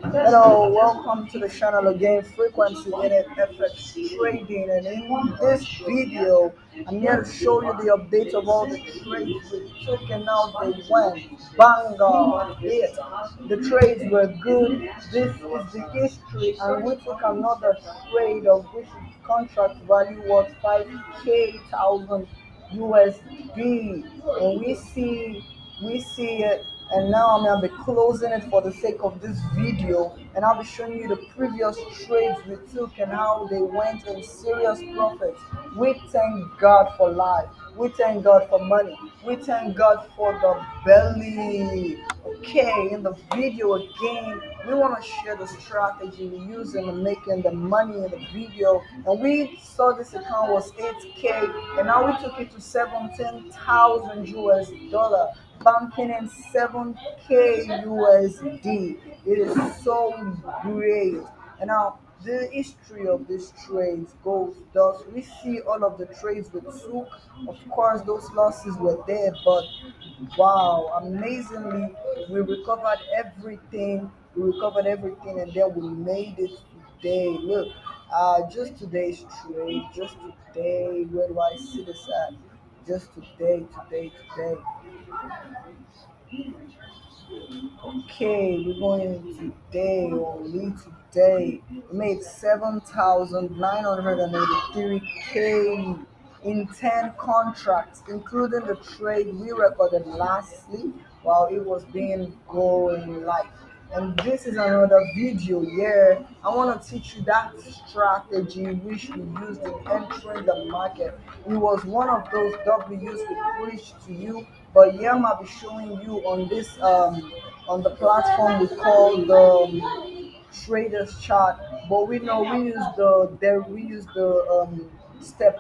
Hello, welcome to the channel again, Frequency Unit FX Trading. And in this video, I'm here to show you the update of all the trades we took and how they went. Banga, hit. The trades were good. This is the history, and we took another trade of which contract value was 5k thousand USD, and we see it, and now I'm gonna be closing it for the sake of this video, and I'll be showing you the previous trades we took and how they went in serious profits. We thank God for life. We thank God for money. We thank God for the belly. Okay, in the video again, we want to share the strategy we use in making the money in the video. And we saw this account was 8k, and now we took it to 17,000 US dollar, banking in 7k USD. It is so great. And now the history of these trades goes thus. We see all of the trades we took. Of course, those losses were there, but wow, amazingly, we recovered everything. We recovered everything, and then we made it today. Look, just today's trade, just today. Where do I see this at? Just today. Okay, we're going today, only today. We made 7,983k in 10 contracts, including the trade we recorded lastly while it was being going live. And this is another video here. I want to teach you that strategy which we used in entering the market. It was one of those W's we preached to you, but here I'm be showing you on the platform we call the traders chart. But we know we use the step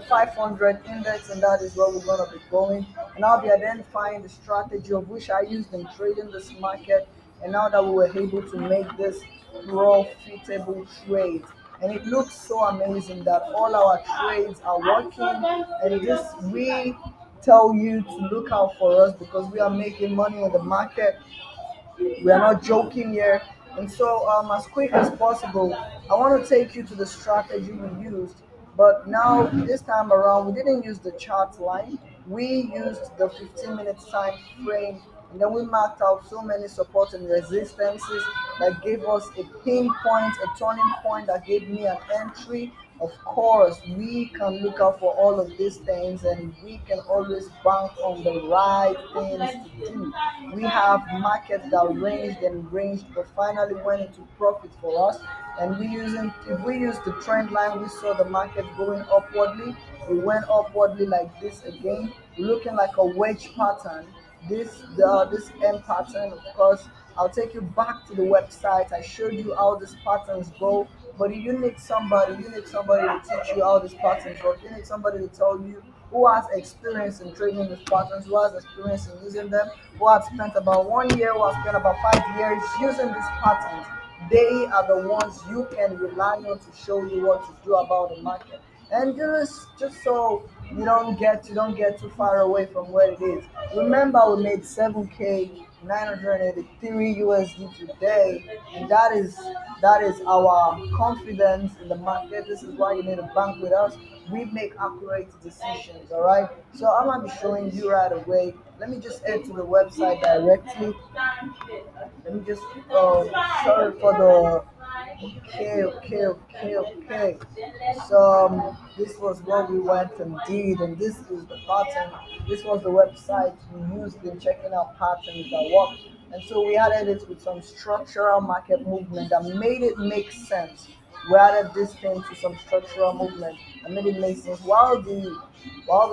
500 index, and that is where we're gonna be going. And I'll be identifying the strategy of which I used in trading this market. And now that we were able to make this profitable trade, and it looks so amazing that all our trades are working. And this we tell you to look out for us because we are making money in the market. We are not joking here. And so, as quick as possible, I want to take you to the strategy we used. But now, this time around, we didn't use the chart line. We used the 15-minute time frame, and then we marked out so many support and resistances that gave us a pinpoint, a turning point that gave me an entry. Of course, we can look out for all of these things, and we can always bank on the right things to do. We have markets that ranged but finally went into profit for us. And if we use the trend line, we saw the market going upwardly. It went upwardly like this again, looking like a wedge pattern. This M pattern, of course. I'll take you back to the website. I showed you how these patterns go, but you need somebody to teach you how these patterns work. You need somebody to tell you who has experience in trading these patterns, who has experience in using them, who has spent about 1 year, who has spent about 5 years using these patterns. They are the ones you can rely on to show you what to do about the market. And just so you don't get too far away from where it is. Remember, we made 7k 983 USD today, and that is our confidence in the market. This is why you need to bank with us. We make accurate decisions, all right? So I'm gonna be showing you right away. Let me just head to the website directly. Let me just sorry for the okay. So this was what we went and did, and this is the pattern. This was the website we used in checking out patterns that work. And so we added it with some structural market movement that made it make sense. We added this thing to some structural movement and made it make sense. While the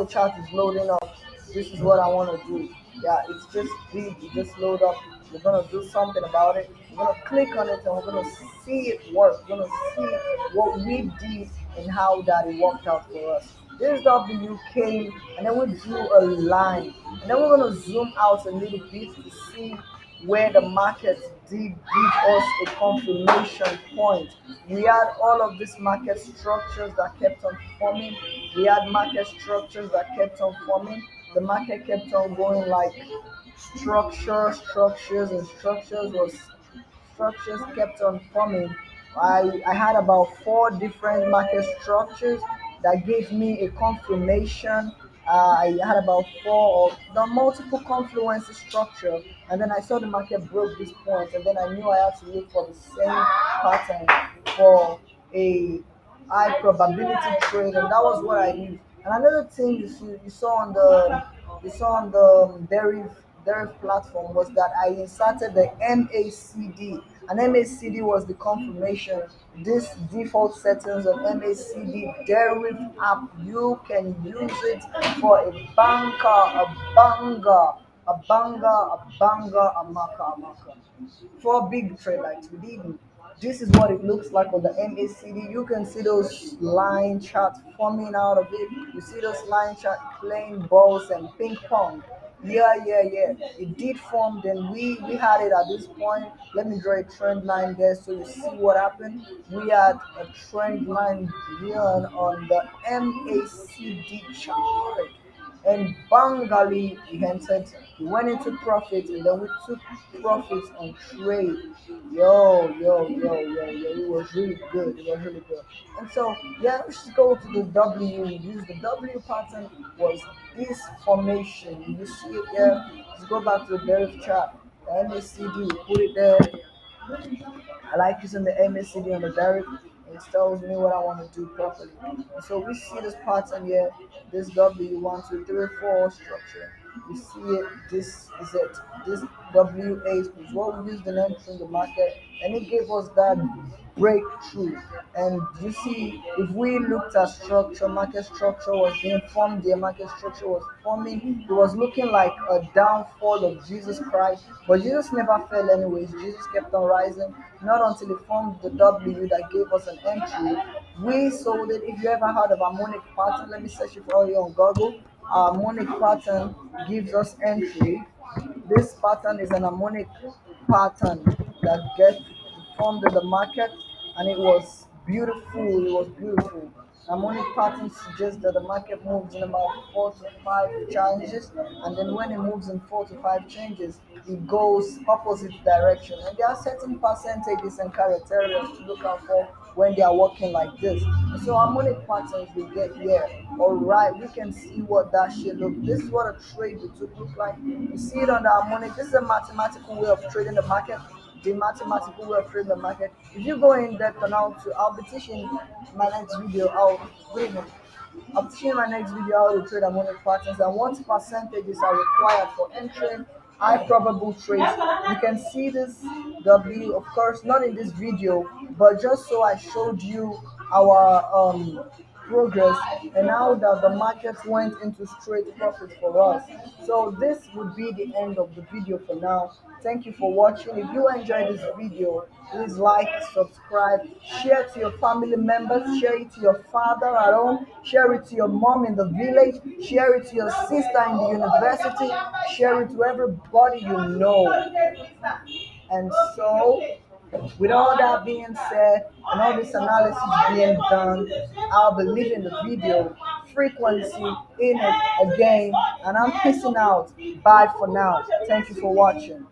chart is loading up, this is what I want to do. Yeah, it's just big. It just load up. We're gonna do something about it. We're gonna click on it and we're gonna see it work. We're gonna see what we did and how that it worked out for us. This W came, and then we drew a line, and then we're gonna zoom out a little bit to see where the market did give us a confirmation point. We had all of these market structures that kept on forming. We had market structures that kept on forming. The market kept on going like structures kept on forming. I had about four different market structures that gave me a confirmation. I had about four of the multiple confluence structure, and then I saw the market broke this point, and then I knew I had to look for the same pattern for a high probability trade, and that was what I used. And another thing you saw on the Deriv platform was that I inserted the MACD, and MACD was the confirmation. This default settings of MACD Deriv app, you can use it for a banger, a maka for a big trade like today. This is what it looks like on the MACD. You can see those line charts forming out of it. You see those line charts playing balls and ping pong. Yeah. It did form. Then we had it at this point. Let me draw a trend line there so you see what happened. We had a trend line drawn on the MACD chart, and Bangali entered. We went into profit, and then we took profits on trade. Yo. It was really good. It was really good. And so, yeah, let's just go to the W. We use the W pattern was this formation. You see it there. Let's go back to the Deriv chart. The MACD, we put it there. I like using the MACD on the direct. It tells me what I want to do properly. And so we see this pattern here, this W1, 2, 3, 4 structure. We see it, this is it. This W8 is what we used in entering the market, and it gave us that breakthrough. And you see, if we looked at structure, market structure was being formed, the market structure was forming. It was looking like a downfall of Jesus Christ, but Jesus never fell anyways. Jesus kept on rising, not until he formed the W that gave us an entry. We sold it. If you ever heard of harmonic pattern, let me search it for you on Google. Harmonic pattern gives us entry. This pattern is an harmonic pattern that get formed in the market, and it was beautiful. It was beautiful. Harmonic pattern suggests that the market moves in about 4 to 5 changes, and then when it moves in 4 to 5 changes, it goes opposite direction. And there are certain percentages and criteria to look out for when they are working like this. And so harmonic patterns we get here. All right, we can see what that should look. This is what a trade we took look like. You see it on the harmonic. This is a mathematical way of trading the market. The mathematical way of trading the market. If you go in depth on how to, I'll be teaching my next video. Wait a minute. I'll be teaching my next video how to trade harmonic patterns and what percentages are required for entering high probable trades. You can see this W, of course, not in this video, but just so I showed you our progress and how that the market went into straight profit for us. So this would be the end of the video for now. Thank you for watching. If you enjoyed this video, please like, subscribe, share to your family members, share it to your father at home, share it to your mom in the village, share it to your sister in the university, share it to everybody you know. And so, with all that being said and all this analysis being done, I'll be leaving the video frequency in it again, and I'm peacing out. Bye for now. Thank you for watching.